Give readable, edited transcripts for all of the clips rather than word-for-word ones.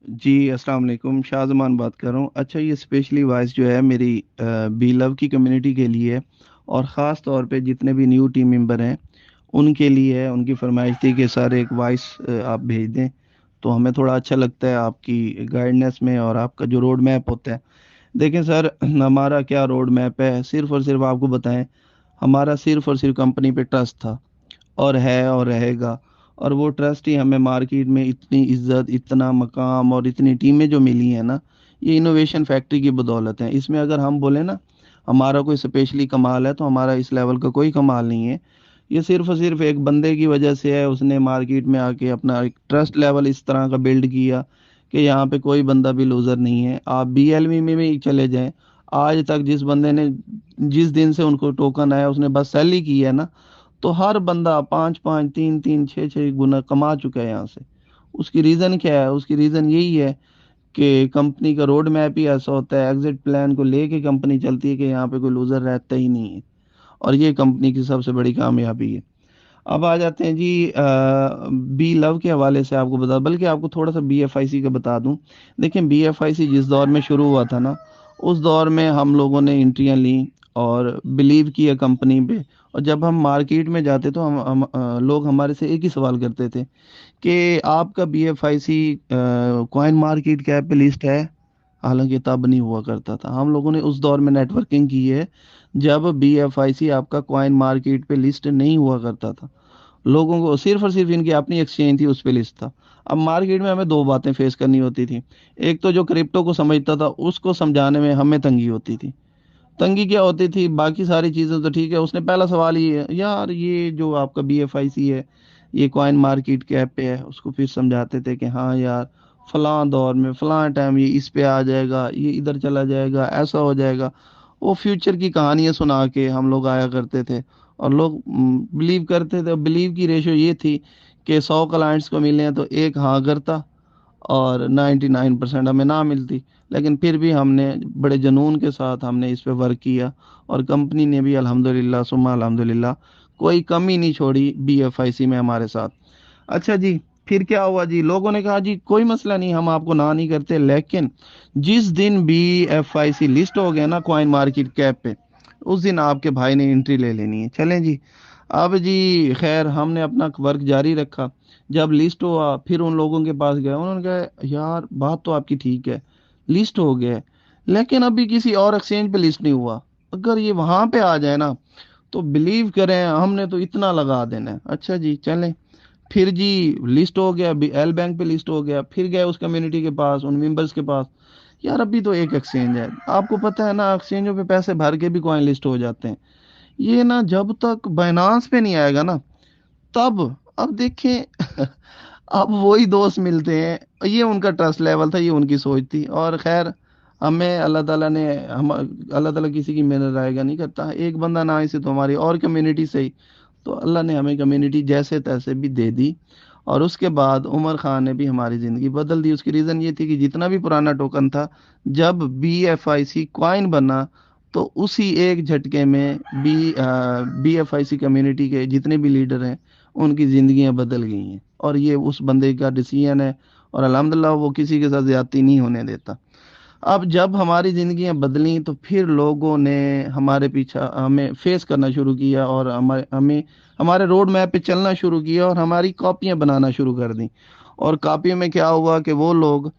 جی अस्सलाम वालेकुम, शाहजमान बात कर रहा हूँ। अच्छा, ये स्पेशली वॉइस जो है मेरी बी लव की कम्युनिटी के लिए है, और ख़ास तौर पे जितने भी न्यू टीम मेंबर हैं उनके लिए है। उनकी फरमाइश थी कि सर एक वॉइस आप भेज दें, तो हमें थोड़ा अच्छा लगता है आपकी गाइडनेस में और आपका जो रोड मैप होता है। देखें सर, हमारा क्या रोड मैप है, सिर्फ और सिर्फ आपको बताएं, हमारा सिर्फ और सिर्फ कंपनी पे ट्रस्ट था और है और रहेगा। और वो ट्रस्ट ही हमें मार्केट में इतनी इज्जत, इतना मकाम और इतनी टीमें जो मिली हैं ना, ये इनोवेशन फैक्ट्री की बदौलत है। इसमें अगर हम बोले ना हमारा कोई स्पेशली कमाल है, तो हमारा इस लेवल का कोई कमाल नहीं है। ये सिर्फ और सिर्फ एक बंदे की वजह से है। उसने मार्केट में आके अपना एक ट्रस्ट लेवल इस तरह का बिल्ड किया कि यहाँ पे कोई बंदा भी लूजर नहीं है। आप BLV में भी चले जाएं, आज तक जिस बंदे ने, जिस दिन से उनको टोकन आया, उसने बस सेल ही की है ना, तो हर बंदा पाँच पाँच, तीन तीन, छः छः गुना कमा चुका है यहाँ से। उसकी रीज़न क्या है? उसकी रीज़न यही है कि कंपनी का रोड मैप ही ऐसा होता है, एग्जिट प्लान को लेके कंपनी चलती है कि यहाँ पे कोई लूजर रहता ही नहीं है। और ये कंपनी की सबसे बड़ी कामयाबी है। अब आ जाते हैं जी बी लव के हवाले से आपको बता, बल्कि आपको थोड़ा सा BFIC का बता दूं। देखें, BFIC जिस दौर में शुरू हुआ था ना, उस दौर में हम लोगों ने एंट्रियां ली और बिलीव किया कंपनी पे। और जब हम मार्केट में जाते तो लोग हमारे से एक ही सवाल करते थे कि आपका BFIC कॉइन मार्केट कैप पे लिस्ट है? हालांकि तब नहीं हुआ करता था। हम लोगों ने उस दौर में नेटवर्किंग की है जब BFIC आपका कॉइन मार्केट पे लिस्ट नहीं हुआ करता था। लोगों को सिर्फ और सिर्फ इनकी अपनी एक्सचेंज थी, उस पे लिस्ट था। अब मार्केट में हमें दो बातें फेस करनी होती थी। एक तो जो क्रिप्टो को समझता था उसको समझाने में हमें तंगी होती थी। तंगी क्या होती थी? बाकी सारी चीज़ें तो ठीक है, उसने पहला सवाल ये है, यार ये जो आपका BFIC है ये कॉइन मार्केट कैप पे है। उसको फिर समझाते थे कि हाँ यार, फलां दौर में फलां टाइम ये इस पे आ जाएगा, ये इधर चला जाएगा, ऐसा हो जाएगा। वो फ्यूचर की कहानियां सुना के हम लोग आया करते थे और लोग बिलीव करते थे। बिलीव की रेशो ये थी कि 100 क्लाइंट्स को मिले हैं तो एक हाँ करता और 99% हमें ना मिलती। लेकिन फिर भी हमने बड़े जुनून के साथ हमने इस पे वर्क किया, और कंपनी ने भी अल्हम्दुलिल्लाह सुम्मा अल्हम्दुलिल्लाह कोई कमी नहीं छोड़ी BFIC में हमारे साथ। अच्छा जी, फिर क्या हुआ जी? लोगों ने कहा जी कोई मसला नहीं, हम आपको ना नहीं करते, लेकिन जिस दिन BFIC लिस्ट हो गया ना कॉइन मार्केट कैप पे, उस दिन आपके भाई ने एंट्री ले लेनी है। चलें जी। अब जी खैर, हमने अपना वर्क जारी रखा। जब लिस्ट हुआ फिर उन लोगों के पास गया, उन्होंने कहा यार बात तो आपकी ठीक है, लिस्ट हो गया है, लेकिन अभी किसी और एक्सचेंज पे लिस्ट नहीं हुआ। अगर ये वहां पे आ जाए ना, तो बिलीव करें हमने तो इतना लगा देना है। अच्छा जी, चलें। फिर जी लिस्ट हो गया, L बैंक पे लिस्ट हो गया, फिर गए उस कम्युनिटी के पास, उन मेंबर्स के पास। यार अभी तो एक एक्सचेंज है, आपको पता है ना, एक्सचेंजों पे पैसे भर के भी कॉइन लिस्ट हो जाते हैं। ये ना जब तक बाइनांस पे नहीं आएगा ना, तब, अब देखें अब वही दोस्त मिलते हैं। ये उनका ट्रस्ट लेवल था, ये उनकी सोच थी। और खैर, हमें अल्लाह ताला ने, हम अल्लाह ताला किसी की मेहनत रायगा नहीं करता। एक बंदा ना इसे तो हमारी और कम्युनिटी से ही, तो अल्लाह ने हमें कम्युनिटी जैसे तैसे भी दे दी। और उसके बाद उमर खान ने भी हमारी ज़िंदगी बदल दी। उसकी रीज़न ये थी कि जितना भी पुराना टोकन था, जब BFIC क्वाइन बना, तो उसी एक झटके में BFIC कम्युनिटी के जितने भी लीडर हैं उनकी ज़िंदगियां बदल गई हैं। और ये उस बंदे का डिसीजन है, और अल्हम्दुलिल्लाह वो किसी के साथ ज़्यादती नहीं होने देता। अब जब हमारी ज़िंदगियां बदली, तो फिर लोगों ने हमारे पीछा हमें फेस करना शुरू किया, और हमें हमें हमारे रोड मैप पे चलना शुरू किया, और हमारी कॉपियां बनाना शुरू कर दी। और कॉपियों में क्या हुआ कि वो लोग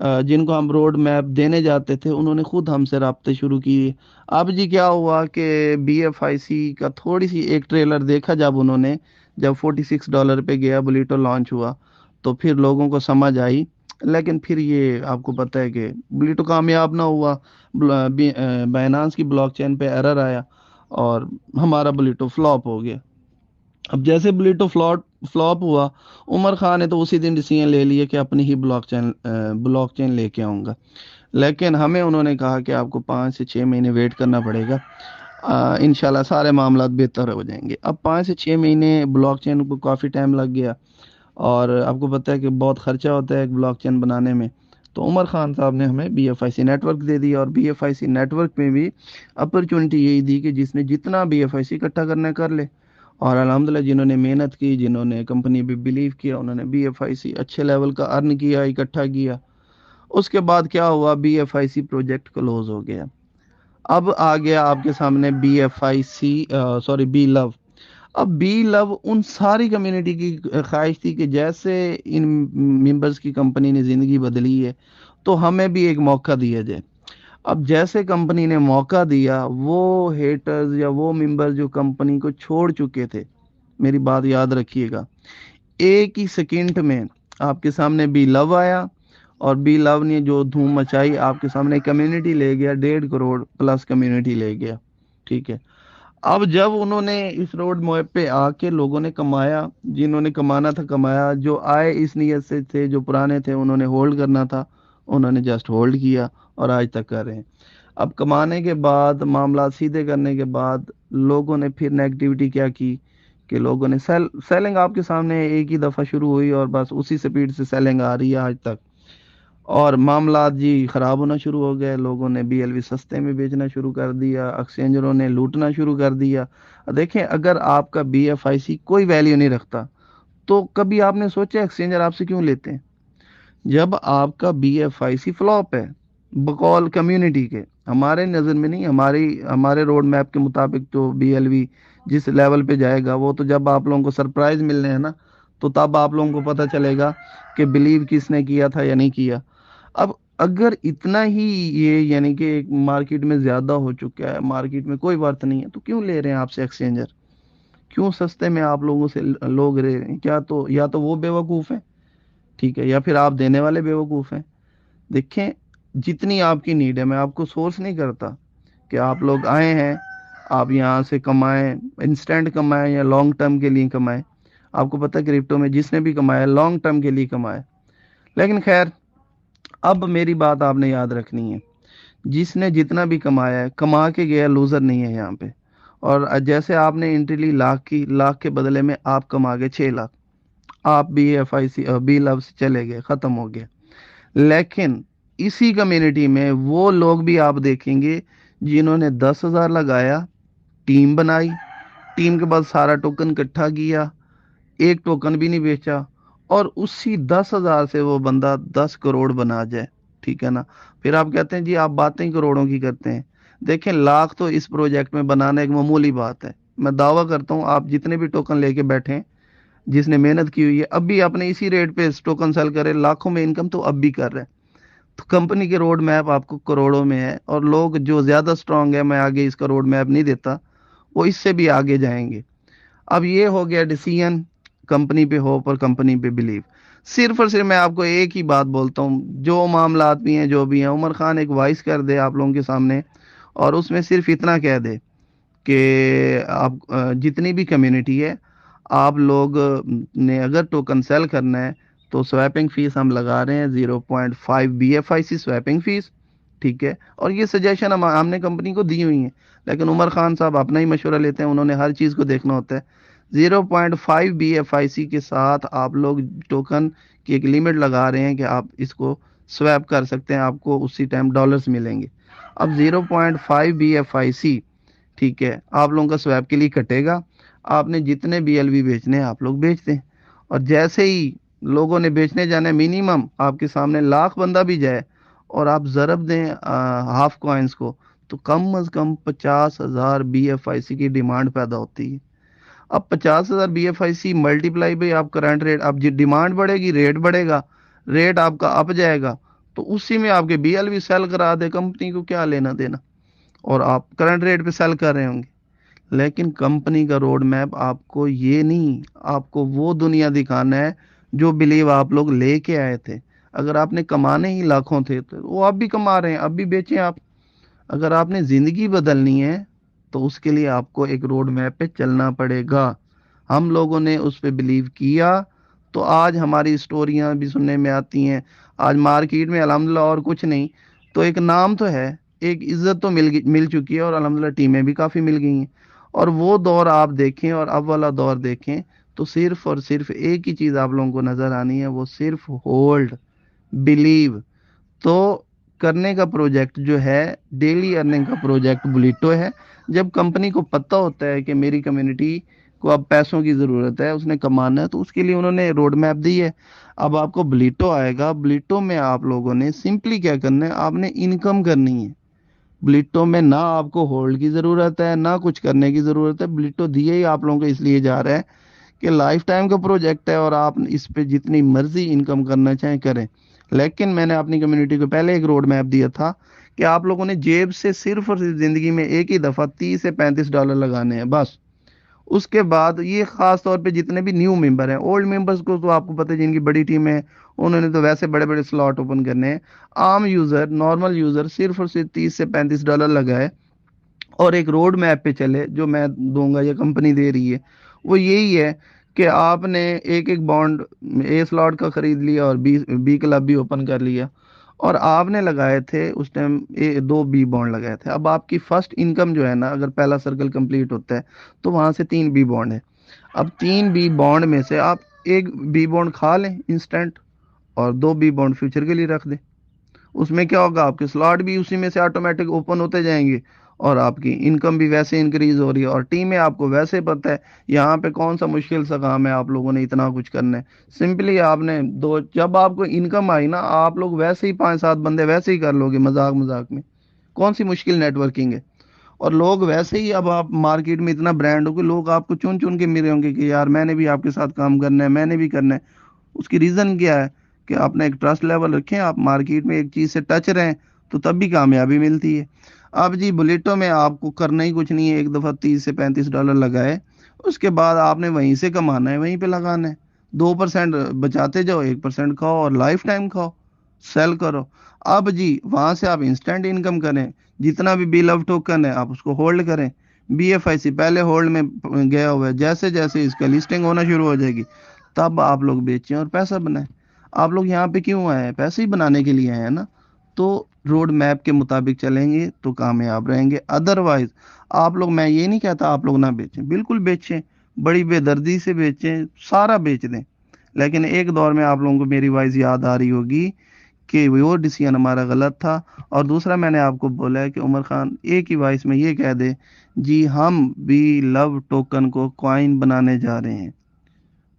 जिनको हम रोड मैप देने जाते थे, उन्होंने खुद हमसे राब्ते शुरू किए। अब जी क्या हुआ कि BFIC का थोड़ी सी एक ट्रेलर देखा जब उन्होंने, जब $46 पे गया बुलेटो लॉन्च हुआ, तो फिर लोगों को समझ आई। लेकिन फिर ये आपको पता है कि बुलेटो कामयाब ना हुआ। बाइनांस की ब्लॉकचेन पे एरर आया और हमारा बुलेटो फ्लॉप हो गया। अब जैसे बुलेटो फ्लॉप फ्लॉप हुआ, उमर खान ने तो उसी दिन डिसीजन ले लिया कि अपनी ही ब्लॉकचेन लेके आऊँगा। लेकिन हमें उन्होंने कहा कि आपको 5 से 6 महीने वेट करना पड़ेगा, इंशाल्लाह सारे मामला बेहतर हो जाएंगे। अब 5 से 6 महीने ब्लॉकचेन को काफ़ी टाइम लग गया, और आपको पता है कि बहुत खर्चा होता है एक ब्लॉकचेन बनाने में। तो उमर खान साहब ने हमें BFIC नेटवर्क दे दिया, और BFIC नेटवर्क में भी अपॉर्चुनिटी यही दी कि जिसने जितना BFIC इकट्ठा करना है कर ले। और अल्हम्दुलिल्लाह जिन्होंने मेहनत की, जिन्होंने कंपनी पे बिलीव किया, उन्होंने BFIC अच्छे लेवल का अर्न किया, इकट्ठा किया। उसके बाद क्या हुआ, BFIC प्रोजेक्ट क्लोज हो गया। अब आ गया आपके सामने BFIC, सॉरी, बी लव। अब बी लव उन सारी कम्युनिटी की ख्वाहिश थी कि जैसे इन मेंबर्स की कंपनी ने ज़िंदगी बदली है तो हमें भी एक मौका दिया जाए। अब जैसे कंपनी ने मौका दिया, वो हेटर्स या वो मेंबर जो कंपनी को छोड़ चुके थे, मेरी बात याद रखिएगा, एक ही सेकंड में आपके सामने बी लव आया, और बी लव ने जो धूम मचाई, आपके सामने कम्युनिटी ले गया, 1.5 करोड़ प्लस कम्युनिटी ले गया। ठीक है। अब जब उन्होंने इस रोड मैप पे आके लोगों ने कमाया, जिन्होंने कमाना था कमाया, जो आए इस नियत से थे, जो पुराने थे उन्होंने होल्ड करना था, उन्होंने जस्ट होल्ड किया और आज तक कर रहे हैं। अब कमाने के बाद, मामला सीधे करने के बाद, लोगों ने फिर नेगेटिविटी क्या की कि लोगों ने सेलिंग आपके सामने एक ही दफ़ा शुरू हुई और बस उसी स्पीड से सेलिंग आ रही है आज तक। और मामला जी खराब होना शुरू हो गए, लोगों ने BLV सस्ते में बेचना शुरू कर दिया, एक्सचेंजरों ने लूटना शुरू कर दिया। देखें, अगर आपका BFIC कोई वैल्यू नहीं रखता तो कभी आपने सोचा एक्सचेंजर आपसे क्यों लेते हैं? जब आपका BFIC फ्लॉप है, बकौल कम्युनिटी के, हमारे नज़र में नहीं, हमारे रोड मैप के मुताबिक तो BLV जिस लेवल पे जाएगा, वो तो जब आप लोगों को सरप्राइज मिलने हैं ना, तो तब आप लोगों को पता चलेगा कि बिलीव किसने किया था या नहीं किया। अब अगर इतना ही ये यानी कि मार्केट में ज्यादा हो चुका है, मार्केट में कोई वर्थ नहीं है, तो क्यों ले रहे हैं आपसे एक्सचेंजर? क्यों सस्ते में आप लोगों से लोग ले रहे हैं? क्या तो या तो वो बेवकूफ है, ठीक है, या फिर आप देने वाले बेवकूफ हैं। देखें, जितनी आपकी नीड है, मैं आपको सोर्स नहीं करता कि आप लोग आए हैं, आप यहाँ से कमाएं, इंस्टेंट कमाएं या लॉन्ग टर्म के लिए कमाएं। आपको पता है क्रिप्टो में जिसने भी कमाया लॉन्ग टर्म के लिए कमाया। लेकिन खैर, अब मेरी बात आपने याद रखनी है, जिसने जितना भी कमाया है, कमा के गया, लूजर नहीं है यहाँ पे। और जैसे आपने एंट्री ली लाख की, लाख के बदले में आप कमा गए 6 लाख, आप BFIC बी लव से चले गए, खत्म हो गया। लेकिन इसी कम्युनिटी में वो लोग भी आप देखेंगे जिन्होंने 10,000 लगाया, टीम बनाई, टीम के बाद सारा टोकन इकट्ठा किया, एक टोकन भी नहीं बेचा, और उसी 10,000 से वो बंदा 10 करोड़ बना जाए। ठीक है ना? फिर आप कहते हैं जी आप बातें ही करोड़ों की करते हैं। देखें, लाख तो इस प्रोजेक्ट में बनाना एक मामूली बात है। मैं दावा करता हूँ आप जितने भी टोकन लेके बैठे हैं, जिसने मेहनत की हुई है, अब भी अपने इसी रेट पे टोकन सेल करे, लाखों में इनकम तो अब भी कर रहे हैं। तो कंपनी के रोड मैप आपको करोड़ों में है, और लोग जो ज्यादा स्ट्रांग है, मैं आगे इसका रोड मैप नहीं देता, वो इससे भी आगे जाएंगे। अब ये हो गया डिसीजन, कंपनी पे होप और कंपनी पे बिलीव। सिर्फ और सिर्फ मैं आपको एक ही बात बोलता हूँ, जो मामलात भी हैं, जो भी हैं, उमर खान एक वॉइस कर दे आप लोगों के सामने, और उसमें सिर्फ इतना कह दे कि आप जितनी भी कम्युनिटी है, आप लोग ने अगर टोकन सेल करना है तो स्वैपिंग फीस हम लगा रहे हैं 0.5 BFIC स्वैपिंग फीस। ठीक है, और ये सजेशन हमने कंपनी को दी हुई है, लेकिन उमर खान साहब अपना ही मशवरा लेते हैं, उन्होंने हर चीज़ को देखना होता है। 0.5 BFIC के साथ आप लोग टोकन की एक लिमिट लगा रहे हैं कि आप इसको स्वैप कर सकते हैं, आपको उसी टाइम डॉलर्स मिलेंगे। अब 0.5 BFIC, ठीक है, आप लोगों का स्वैप के लिए कटेगा। आपने जितने BLV बेचने हैं आप लोग बेच दें, और जैसे ही लोगों ने बेचने जाना है, मिनिमम आपके सामने लाख बंदा भी जाए और आप ज़रब दें हाफ कॉइन्स को, तो कम अज़ कम 50,000 BFIC की डिमांड पैदा होती है। अब 50,000 BFIC मल्टीप्लाई बाई आप करंट रेट, अब जी डिमांड बढ़ेगी, रेट बढ़ेगा, रेट आपका अप जाएगा, तो उसी में आपके BLV सेल करा दे, कंपनी को क्या लेना देना, और आप करंट रेट पे सेल कर रहे होंगे। लेकिन कंपनी का रोड मैप आपको ये नहीं, आपको वो दुनिया दिखाना है जो बिलीव आप लोग लेके आए थे। अगर आपने कमाने ही लाखों थे तो वो आप भी कमा रहे हैं, अब भी बेचें आप। अगर आपने जिंदगी बदलनी है तो उसके लिए आपको एक रोड मैप पे चलना पड़ेगा। हम लोगों ने उस पर बिलीव किया, तो आज हमारी स्टोरियां भी सुनने में आती हैं। आज मार्केट में अल्हम्दुलिल्लाह और कुछ नहीं तो एक नाम तो है, एक इज्जत तो मिल चुकी है, और अल्हम्दुलिल्लाह टीमें भी काफ़ी मिल गई हैं। और वो दौर आप देखें और अब वाला दौर देखें, तो सिर्फ और सिर्फ एक ही चीज़ आप लोगों को नज़र आनी है, वो सिर्फ होल्ड, बिलीव। तो करने का प्रोजेक्ट जो है, डेली अर्निंग का प्रोजेक्ट बुलिटो है। जब कंपनी को पता होता है कि मेरी कम्युनिटी کو अब पैसों की ज़रूरत है, उसने कमाना है, तो उसके लिए उन्होंने रोड मैप दी है। अब आपको ब्लिटो आएगा, ब्लिटो में आप लोगों ने सिंपली क्या करना है, आपने इनकम करनी है। ब्लिटो में ना आपको होल्ड की ज़रूरत है, ना कुछ करने की ज़रूरत है। ब्लिटो दिए ही आप लोगों को इसलिए जा रहा है कि लाइफ टाइम का प्रोजेक्ट है और आप इस पे जितनी मर्जी इनकम करना चाहें करें। लेकिन मैंने अपनी कम्युनिटी को पहले एक रोड मैप दिया था कि आप लोगों ने जेब से सिर्फ और सिर्फ ज़िंदगी में एक ही दफ़ा 30 से 35 डॉलर लगाने हैं बस। उसके बाद ये खास तौर पे जितने भी न्यू मेंबर हैं, ओल्ड मेंबर्स को तो आपको पता है जिनकी बड़ी टीम है, उन्होंने तो वैसे बड़े बड़े स्लॉट ओपन करने हैं। आम यूज़र, नॉर्मल यूज़र सिर्फ और सिर्फ 30 से 35 डॉलर लगाए और एक रोड मैप पे चले जो मैं दूंगा या कंपनी दे रही है। वो यही है कि आपने एक एक बॉन्ड ए स्लॉट का खरीद लिया और बी बी क्लब भी ओपन कर लिया, और आपने लगाए थे उस टाइम ए दो बी बॉन्ड लगाए थे। अब आपकी फर्स्ट इनकम जो है ना, अगर पहला सर्कल कंप्लीट होता है तो वहां से 3 बी बॉन्ड है। अब 3 बी बॉन्ड में से आप एक बी बॉन्ड खा लें इंस्टेंट और 2 बी बॉन्ड फ्यूचर के लिए रख दें। उसमें क्या होगा, आपके स्लॉट भी उसी में से ऑटोमेटिक ओपन होते जाएंगे और आपकी इनकम भी वैसे इंक्रीज हो रही है। और टीम में आपको वैसे पता है यहाँ पे कौन सा मुश्किल सा काम है, आप लोगों ने इतना कुछ करना है। सिंपली आपने दो, जब आपको इनकम आई ना, आप लोग वैसे ही 5-7 बंदे वैसे ही कर लोगे मजाक मजाक में। कौन सी मुश्किल नेटवर्किंग है। और लोग वैसे ही, अब आप मार्केट में इतना ब्रांड हो कि लोग आपको चुन चुन के मिले होंगे कि यार मैंने भी आपके साथ काम करना है, मैंने भी करना है। उसकी रीज़न क्या है कि आपने एक ट्रस्ट लेवल रखें, आप मार्केट में एक चीज़ से टच रहें, तो तब भी कामयाबी मिलती है। अब जी बुलेटो में आपको करना ही कुछ नहीं है, एक दफ़ा 30 से 35 डॉलर लगाए, उसके बाद आपने वहीं से कमाना है, वहीं पे लगाना है। 2% बचाते जाओ, 1% खाओ और लाइफ टाइम खाओ, सेल करो। अब जी वहां से आप इंस्टेंट इनकम करें, जितना भी बी लव टोकन है आप उसको होल्ड करें। BFIC पहले होल्ड में गया हुआ है, जैसे जैसे इसका लिस्टिंग होना शुरू हो जाएगी तब आप लोग बेचें और पैसा बनाएं। आप लोग यहाँ पे क्यों आए हैं, पैसे ही बनाने के लिए आए हैं ना। तो रोड मैप के मुताबिक चलेंगे तो कामयाब रहेंगे। अदरवाइज आप लोग, मैं ये नहीं कहता आप लोग ना बेचें, बिल्कुल बेचें, बड़ी बेदर्दी से बेचें, सारा बेच दें। लेकिन एक दौर में आप लोगों को मेरी वॉइस याद आ रही होगी कि वो डिसीजन हमारा गलत था। और दूसरा मैंने आपको बोला है कि उमर खान एक ही वॉइस में ये कह दे, जी हम भी लव टोकन को कॉइन बनाने जा रहे हैं,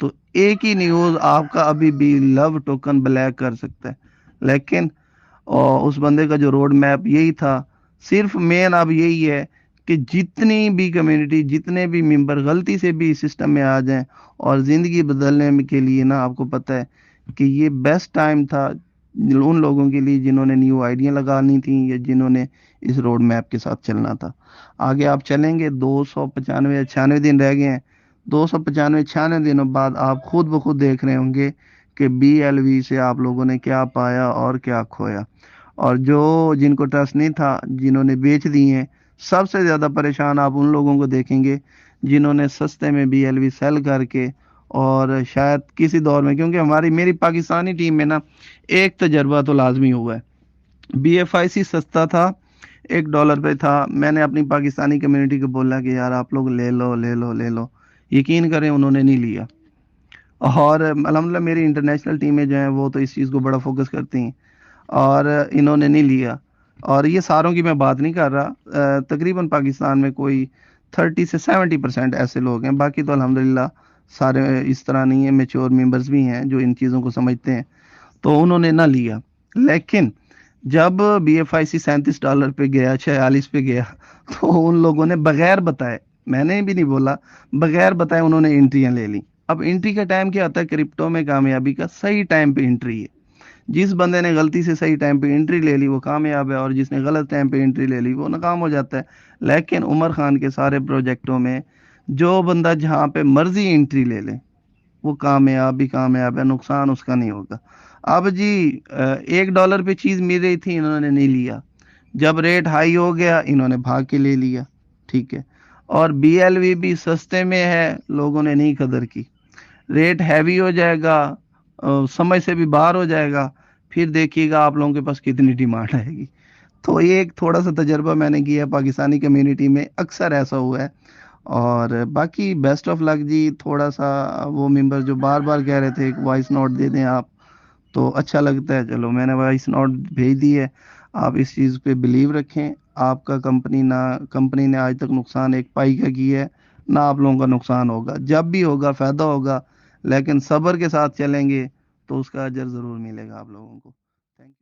तो एक ही न्यूज़ आपका अभी भी लव टोकन ब्लैक कर सकता है। लेकिन उस बंदे का जो रोड मैप यही था। सिर्फ मेन अब यही है कि जितनी भी कम्युनिटी, जितने भी मेंबर गलती से भी इस सिस्टम में आ जाएं और ज़िंदगी बदलने के लिए ना, आपको पता है कि ये बेस्ट टाइम था उन लोगों के लिए जिन्होंने न्यू आइडिया लगानी थी या जिन्होंने इस रोड मैप के साथ चलना था। आगे आप चलेंगे, 295-96 दिन रह गए हैं। 295-96 दिनों बाद आप खुद ब खुद देख रहे होंगे कि BLV से आप लोगों ने क्या पाया और क्या खोया। और जो जिनको ट्रस्ट नहीं था, जिन्होंने बेच दिए हैं, सबसे ज़्यादा परेशान आप उन लोगों को देखेंगे जिन्होंने सस्ते में BLV सेल करके, और शायद किसी दौर में, क्योंकि हमारी मेरी पाकिस्तानी टीम में ना एक तजर्बा तो लाजमी हुआ है। BFIC सस्ता था, $1 पे था। मैंने अपनी पाकिस्तानी कम्युनिटी को बोला कि यार आप लोग ले लो ले लो ले लो, यकीन करें उन्होंने नहीं लिया। और अल्हम्दुलिल्लाह मेरी इंटरनेशनल टीमें जो हैं वो तो इस चीज़ को बड़ा फोकस करती हैं, और इन्होंने नहीं लिया। और ये सारों की मैं बात नहीं कर रहा, तकरीबन पाकिस्तान में कोई 30 से 70% ऐसे लोग हैं, बाकी तो अल्हम्दुलिल्लाह सारे इस तरह नहीं है, मेच्योर मेंबर्स भी हैं जो इन चीज़ों को समझते हैं, तो उन्होंने ना लिया। लेकिन जब BFIC $37 पे गया, 46 पे गया, तो उन लोगों ने बगैर बताए, मैंने भी नहीं बोला, बगैर बताए उन्होंने एंट्रियां ले ली। अब एंट्री का टाइम क्या होता है, क्रिप्टो में कामयाबी का सही टाइम पे एंट्री है। जिस बंदे ने गलती से सही टाइम पे एंट्री ले ली वो कामयाब है, और जिसने गलत टाइम पे एंट्री ले ली वो नाकाम हो जाता है। लेकिन उमर खान के सारे प्रोजेक्टों में जो बंदा जहाँ पे मर्जी एंट्री ले ले वो कामयाब ही कामयाब है, नुकसान उसका नहीं होगा। अब जी $1 पे चीज़ मिल रही थी, इन्होंने नहीं लिया। जब रेट हाई हो गया इन्होंने भाग के ले लिया, ठीक है। और BLV भी सस्ते में है, लोगों ने नहीं कदर की। रेट हैवी हो जाएगा, समझ से भी बाहर हो जाएगा, फिर देखिएगा आप लोगों के पास कितनी डिमांड आएगी। तो ये एक थोड़ा सा तजर्बा मैंने किया पाकिस्तानी कम्युनिटी में, अक्सर ऐसा हुआ है। और बाकी बेस्ट ऑफ लक जी। थोड़ा सा वो मेंबर जो बार बार कह रहे थे एक वॉइस नोट दे दें आप, तो अच्छा लगता है, चलो मैंने वॉइस नोट भेज दी है। आप इस चीज़ पे बिलीव रखें, आपका कंपनी ने आज तक नुकसान एक पाई का किया है, نہ آپ لوگوں کا نقصان ہوگا، جب بھی ہوگا فائدہ ہوگا، لیکن صبر کے ساتھ چلیں گے تو اس کا اجر ضرور ملے گا آپ لوگوں کو۔ Thank you.